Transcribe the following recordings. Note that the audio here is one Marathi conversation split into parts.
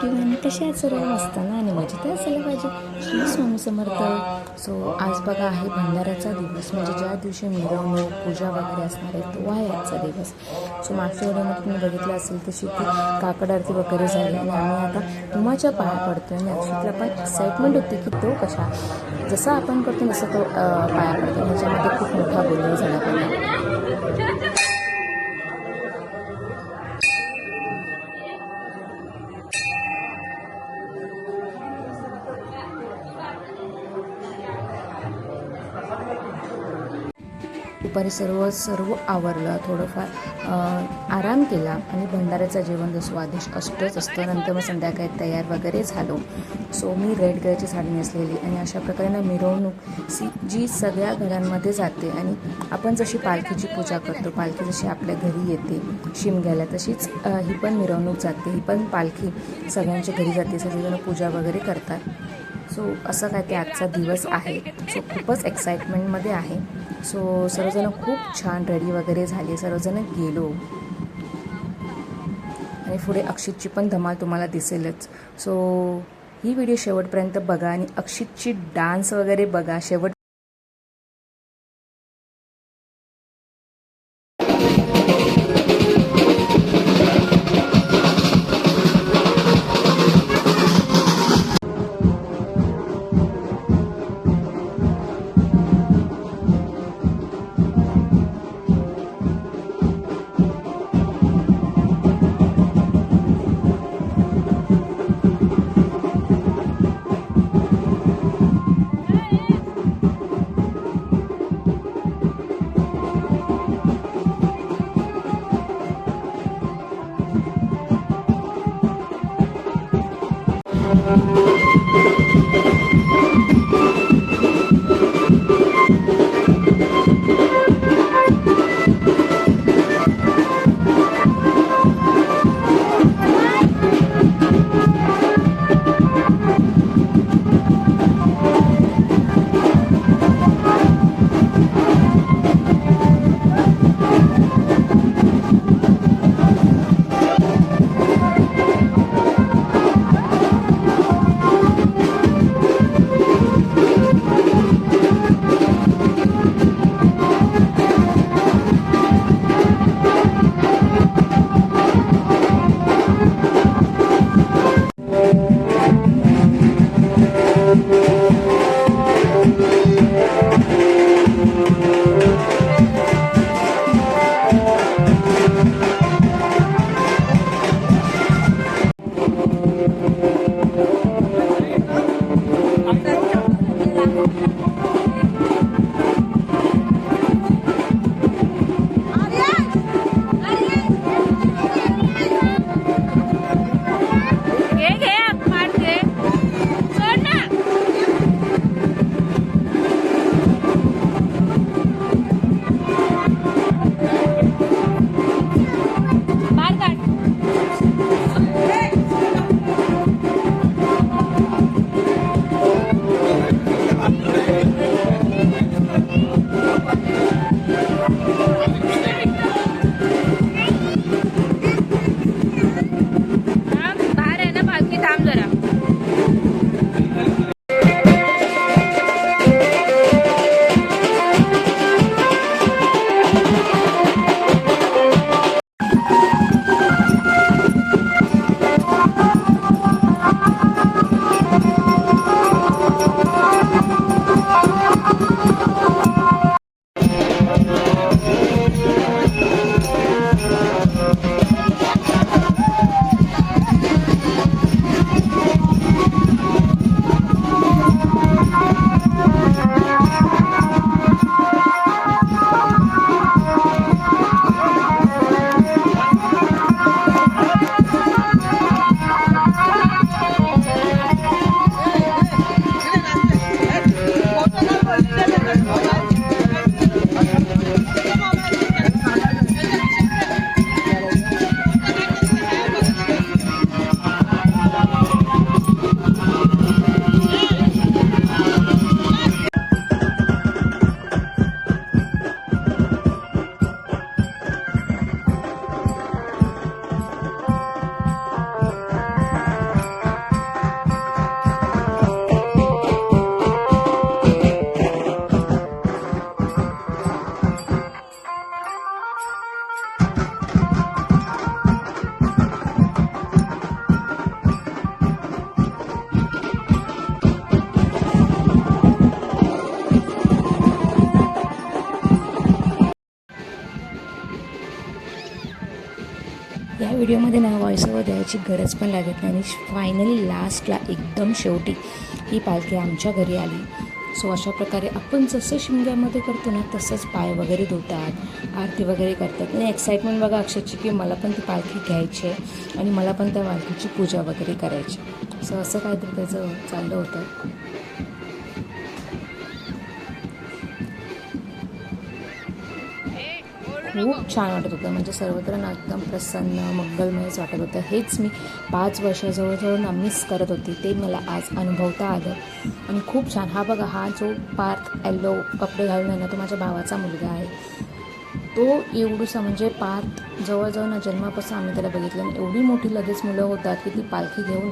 एव्हरीवन, कसे आहेत सर्व? मस्त ना आणि मजेत असायला पाहिजे. श्री स्वामी समर्थ. सो आज बघा आहे भंडाऱ्याचा दिवस, म्हणजे ज्या दिवशी मिरवणूक पूजा वगैरे असणार आहे तो आहे आजचा दिवस. सो मागच्या व्हिडिओमध्ये तुम्ही बघितलं असेल तशी ती काकड आरती वगैरे झाली आणि आम्ही आता उमाच्या पाया पडतो आणि अक्षतला पण एक्साइटमेंट होती की तो कशा जसं आपण करतो तसं तो पाया पडतो. ह्याच्यामध्ये खूप मोठा गोंधळ झाला पाहिजे. दुपारी सर्व आवरलं, थोडंफार आराम केला आणि भंडाऱ्याचं जेवण जसं स्वादिष्ट असतंच असतं. नंतर मग संध्याकाळी तयार वगैरे झालो. सो मी रेड कलरची साडी नेसलेली आणि अशा प्रकारे ना मिरवणूक जी सगळ्या घरांमध्ये जाते आणि आपण जशी पालखीची पूजा करतो, पालखी जशी आपल्या घरी येते शिमग्याला, तशीच ही पण मिरवणूक जाते, ही पण पालखी सगळ्यांच्या घरी जाते, सगळेजण पूजा वगैरे करतात. सो असं काय ते आजचा दिवस आहे. सो खूपच एक्साइटमेंटमध्ये आहे. सो सर्वजण खूप छान रेडी वगैरे झाले, सर्वजण गेलो आणि पुढे अक्षितची पण धमाल तुम्हाला दिसेलच. सो ही व्हिडिओ शेवटपर्यंत बघा आणि अक्षितची डान्स वगैरे बघा शेवट. व्हिडिओमध्ये ना व्हॉइस ओव्हर द्यायची गरज पण लागत नाही. आणि फायनली लास्टला एकदम शेवटी ही पालखी आमच्या घरी आली. सो अशा प्रकारे आपण जसं शिमग्यामध्ये करतो ना तसंच पाय वगैरे धुतात, आरती वगैरे करतात. आणि एक्साइटमेंट बघा अक्षरची की मला पण ती पालखी घ्यायची आहे आणि मला पण त्या पालखीची पूजा वगैरे करायची. सो असं काहीतरी त्याचं चाललं होतं. खूप छान वाटत होतं. म्हणजे सर्वत्र ना एकदम प्रसन्न मंगलमयच वाटत होतं. हेच मी 5 वर्ष जवळजवळ ना मिस करत होती. ते मला आज अनुभवता आलं आणि खूप छान. हा बघा, हा जो पार्थ येलो कपडे घालून आहे ना तो माझ्या भावाचा मुलगा आहे. तो एवढूसा म्हणजे पार्थ जवळजवळ ना जन्मापासून आम्ही त्याला बघितलं आणि एवढी मोठी लगेच मुलं होतात की ती पालखी घेऊन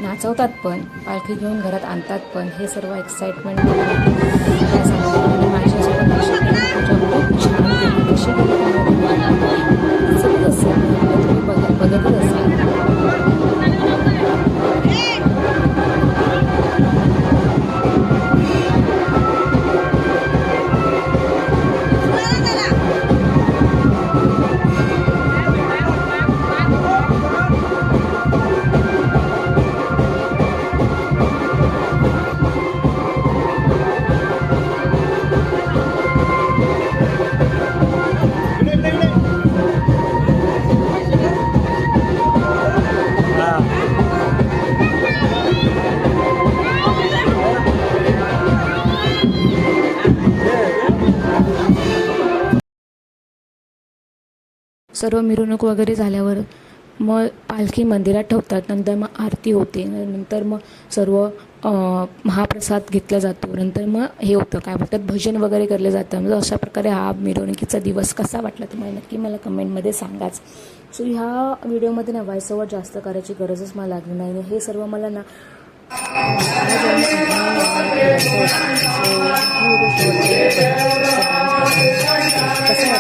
नाचवतात पण, पालखी घेऊन घरात आणतात पण. हे सर्व एक्साइटमेंट काय सांगतो. आणि माझ्यासोबत अशी पूजा खूप छान केली. कशी केली तुम्हाला असेल तुम्ही बघतच असाल. सर्व मिरवणूक वगैरे झाल्यावर मग पालखी मंदिरात ठेवतात. नंतर मग आरती होते. नंतर मग सर्व महाप्रसाद घेतला जातो. नंतर मग हे होतं काय म्हणतात भजन वगैरे केलं जातं. म्हणजे अशा प्रकारे हा मिरवणुकीचा दिवस कसा वाटला तुम्हाला नक्की मला कमेंटमध्ये सांगाच. सो ह्या व्हिडिओमध्ये ना व्हॉइस ओव्हर जास्त करायची गरजच मला लागली नाही. हे सर्व मला ना कसं